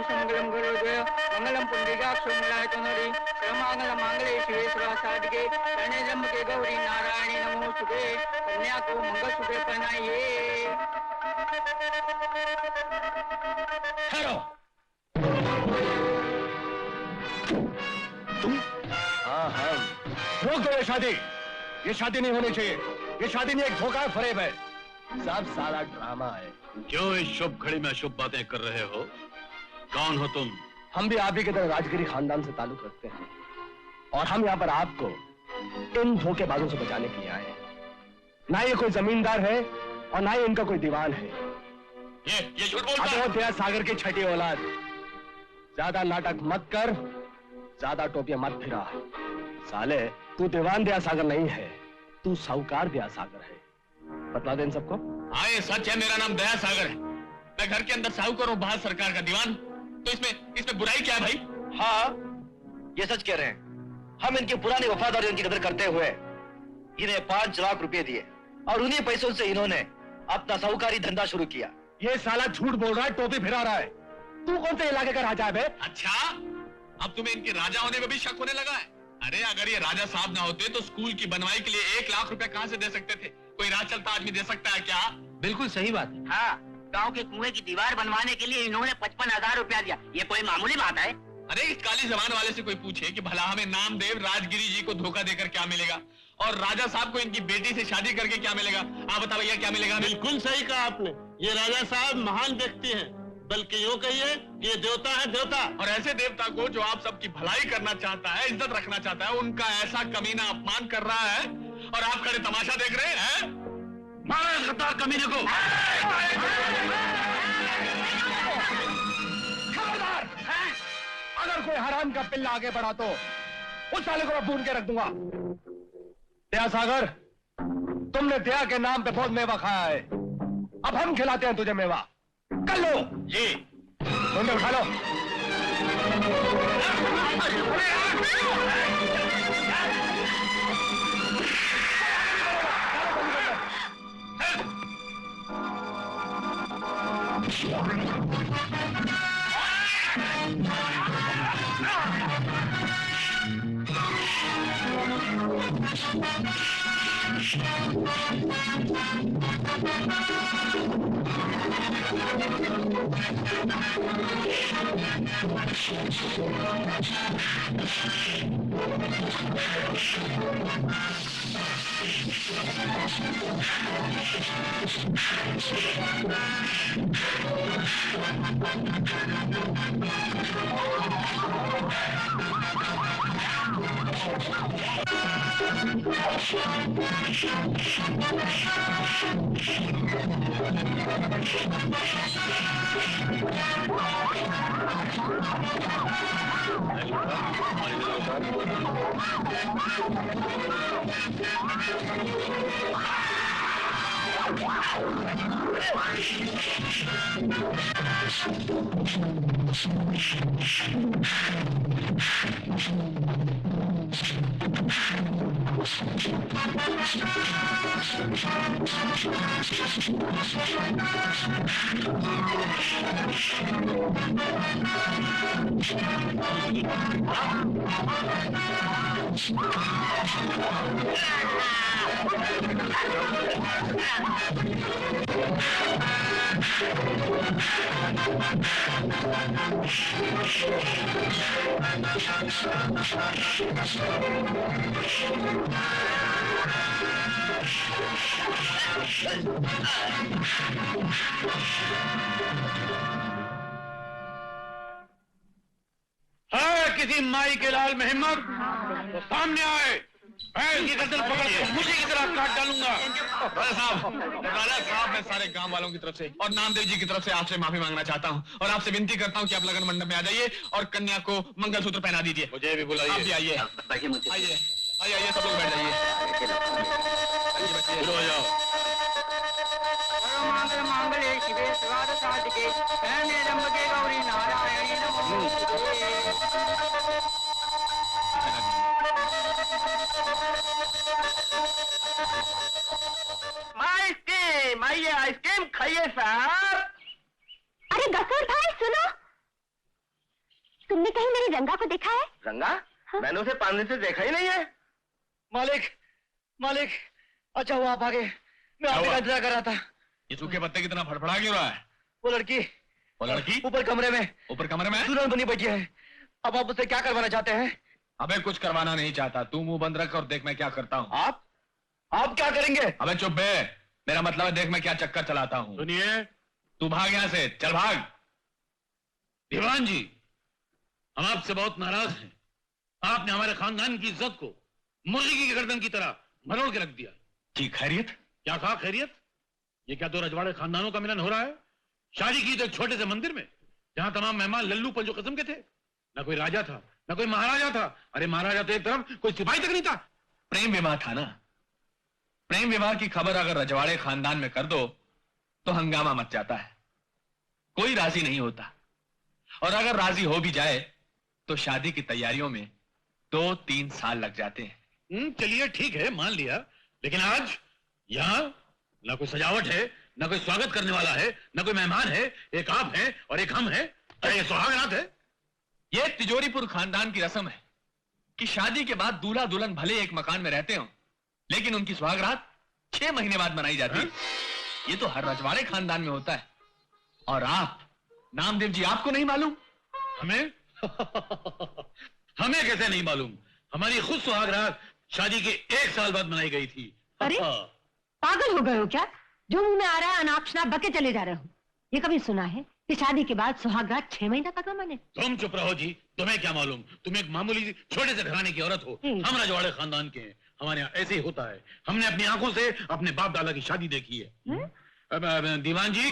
मंगलम गुरुदेव मंगलम पुंडरीकाक्ष मंगलायतनोरी सर्वमंगल मांगल्ये शिवे सर्वासाधिके शरण्ये त्र्यंबके गौरी नारायणी नमोस्तुते। कन्या को मंगलसूत्र पहनाइए। ठहरो। तुम? हाँ, रोक दो ये शादी नहीं होनी चाहिए। ये शादी नहीं, एक धोखा है, फरेब है, सब सारा ड्रामा है। क्यों इस शुभ घड़ी में अशुभ बातें कर रहे हो? कौन हो तुम? हम भी आप ही की तरह राजगिरी खानदान से ताल्लुक रखते हैं और हम यहाँ पर आपको इन धोखेबाजों से बचाने के लिए आए हैं। ना ये कोई जमींदार है और ना ही इनका कोई दीवान है। ये झूठ बोलता है। दया सागर की छठी औलाद, ज्यादा नाटक मत कर, ज्यादा टोपियां मत फिरा। साले, तू दीवान दया सागर नहीं है, तू साहूकार दया सागर है। बतला दे इन सबको। हाँ, ये सच है, मेरा नाम दया सागर है। मैं घर के अंदर साहूकार हूँ, बाहर सरकार का दीवान। तो इसमें बुराई क्या है भाई? हाँ, ये सच कह रहे हैं। हम इनकी पुरानी वफादारी की कदर करते हुए इन्हें 5 लाख रुपए दिए और उन्हीं पैसों से इन्होंने अपना साहूकारी धंधा शुरू किया। ये साला झूठ बोल रहा है, टोपी फिरा रहा है। तू कौन से इलाके का राजा है बे? अच्छा, अब तुम्हें इनके राजा होने में भी शक होने लगा है? अरे अगर ये राजा साहब ना होते तो स्कूल की बनवाई के लिए 1 लाख रुपए कहाँ से दे सकते थे? कोई राज चलता आदमी दे सकता है क्या? बिल्कुल सही बात है। हाँ, गांव के कुएं की दीवार बनवाने के लिए इन्होंने 55,000 रुपया दिया। ये कोई मामूली बात है? अरे इस काली जबान वाले से कोई पूछे कि भला हमें नामदेव राजगिरी जी को धोखा देकर क्या मिलेगा और राजा साहब को इनकी बेटी से शादी करके क्या मिलेगा? आप बताओ भैया, क्या मिलेगा? बिल्कुल सही कहा आपने। ये राजा साहब महान व्यक्ति हैं, बल्कि यूँ कहिए कि ये देवता है, देवता। और ऐसे देवता को जो आप सबकी भलाई करना चाहता है, इज्जत रखना चाहता है, उनका ऐसा कमीना अपमान कर रहा है और आप खड़े तमाशा देख रहे हैं? मारो इस गद्दार कमीने को। खबरदार! अगर कोई हराम का पिल्ला आगे बढ़ा तो उस साले को मैं भून के रख दूंगा। दया सागर, तुमने दया के नाम पे बहुत मेवा खाया है, अब हम खिलाते हैं तुझे मेवा। कर लो जी। तुमने उठा लो। किसी माई के लाल में हिम्मत तो सामने आए। मैं इसकी गर्दन पकड़ के मुझे की तरह काट डालूंगा। राजा साहब, मैं सारे गांव वालों की तरफ से और नामदेव जी की तरफ से आपसे माफी मांगना चाहता हूँ और आपसे विनती करता हूँ कि आप लगन मंडप में आ जाइए और कन्या को मंगलसूत्र पहना दीजिए। मुझे भी बुलाइए। आप भी आइए, आइए आइए, सब लोग बैठ जाइए। हो जाओ। मांगल्ये शिवे सर्वासाधिके शरण्ये त्र्यंबके गौरी नारायणी नमोस्तुते। आइए आइसक्रीम खाइए साहब। अरे गफूर भाई सुनो, तुमने कहीं मेरी रंगा को देखा है? रंगा? मैंने उसे 5 दिन से देखा ही नहीं है। मालिक, मालिक, अच्छा हुआ आप आ गए। मैं आपका हुआ? इंतजार कर रहा था। ये सूखे पत्ते कितना फड़फड़ा क्यों रहा है? वो लड़की वो लड़की ऊपर कमरे में ऊपर कमरे में है? दुल्हन बनी बैठी है। अब आप उससे क्या करवाना चाहते हैं? अबे कुछ करवाना नहीं चाहता, तू मुंह बंद रख और देख मैं क्या करता हूँ। आप क्या करेंगे? अबे चुप बे, मेरा मतलब है देख मैं क्या चक्कर चलाता हूँ। सुनिए तू भाग यहाँ से, चल भाग। दीवान जी, हम आपसे बहुत नाराज हैं। आपने हमारे खानदान की इज्जत को मुर्गी की गर्दन की तरह मरोड़ के रख दिया। जी खैरियत? क्या कहा खैरियत? ये क्या दो रजवाड़े खानदानों का मिलन हो रहा है? शादी की तो एक छोटे से मंदिर में, जहां तमाम मेहमान लल्लू पंजो किस्म के थे। ना कोई राजा था, ना कोई महाराजा था। अरे महाराजा तो एक तरफ, कोई सिपाही तक नहीं था। प्रेम विवाह था ना। प्रेम विवाह की खबर अगर रजवाड़े खानदान में कर दो तो हंगामा मच जाता है, कोई राजी नहीं होता। और अगर राजी हो भी जाए तो शादी की तैयारियों में 2-3 साल लग जाते हैं। चलिए ठीक है, मान लिया। लेकिन आज यहाँ ना कोई सजावट है, ना कोई स्वागत करने वाला है, ना कोई मेहमान है। एक आप हैं और एक हम हैं। क्या ये सुहागरात है? यह तिजोरीपुर खानदान की रस्म है कि शादी के बाद दूल्हा दुल्हन भले एक मकान में रहते हो, लेकिन उनकी सुहागरात 6 महीने बाद मनाई जाती है। ये तो हर रजवाड़े खानदान में होता है। और आप नामदेव जी, आपको नहीं मालूम? हमें हमें कैसे नहीं मालूम? हमारी खुद सुहागरात शादी के 1 साल बाद मनाई गई थी। अरे पागल हो गए हो क्या? जो मुंह में आ रहा है अनाप शनाप बके चले जा रहे हो। ये कभी सुना है कि शादी के बाद सुहागरात 6 महीना तक न माने? तुम चुप रहो जी, तुम्हें क्या मालूम? तुम एक मामूली छोटे से घराने की औरत हो, हम रजवाड़े खानदान के हैं। हमारे यहाँ ऐसे ही होता है। हमने अपनी आंखों से अपने बाप दादा की शादी देखी है। अब दीवान जी,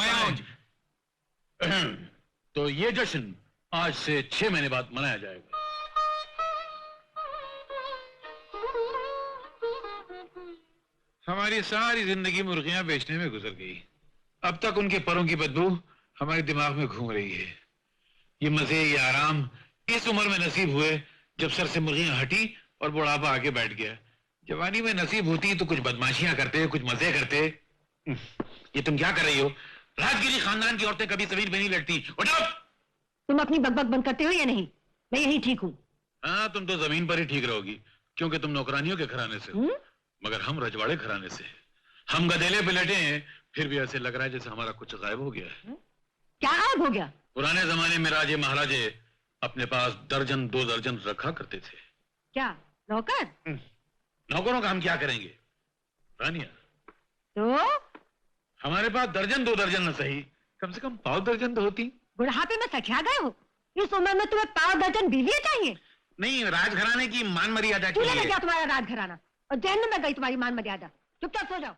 तो ये जश्न आज से 6 महीने बाद मनाया जाएगा। हमारी सारी जिंदगी मुर्गियां बेचने में गुजर गई। अब तक उनके परों की बदबू हमारे दिमाग में घूम रही है। ये मजे, ये आराम इस उम्र में नसीब हुए जब सर से मुर्गियां हटी और बुढ़ापा आके बैठ गया। जवानी में नसीब होती तो कुछ बदमाशियां करते, कुछ मजे करते। ये तुम क्या कर रही हो? राजगिरी खानदान की औरतें कभी जमीन पे नहीं लड़ती। उठो! तुम अपनी बकबक बंद करते हो या नहीं? मैं यही ठीक हूँ। हाँ, तुम तो जमीन पर ही ठीक रहोगी, क्योंकि तुम नौकरानियों के घराने से हो। मगर हम रजवाड़े घराने से। हम गधेले पे लेटे हैं, फिर भी ऐसे लग रहा है जैसे हमारा कुछ गायब हो गया है। क्या गायब हो गया? पुराने जमाने में राजे महाराजे अपने पास 1-2 दर्जन रखा करते थे। क्या नौकर? नौकरों का हम क्या करेंगे रानिया? तो हमारे पास 1-2 दर्जन न सही, कम से कम 5 दर्जन तो होती। बुढ़ापे में सखिया गए हो? इस उम्र में तुम्हें 5 दर्जन बीवियां चाहिए? नहीं, राजघराने की मान मर्यादा के चूल्हे में लिए। क्या तुम्हारा राजघराना? और जहन्नुम में गई तुम्हारी मान मर्यादा। चुपचाप सो जाओ।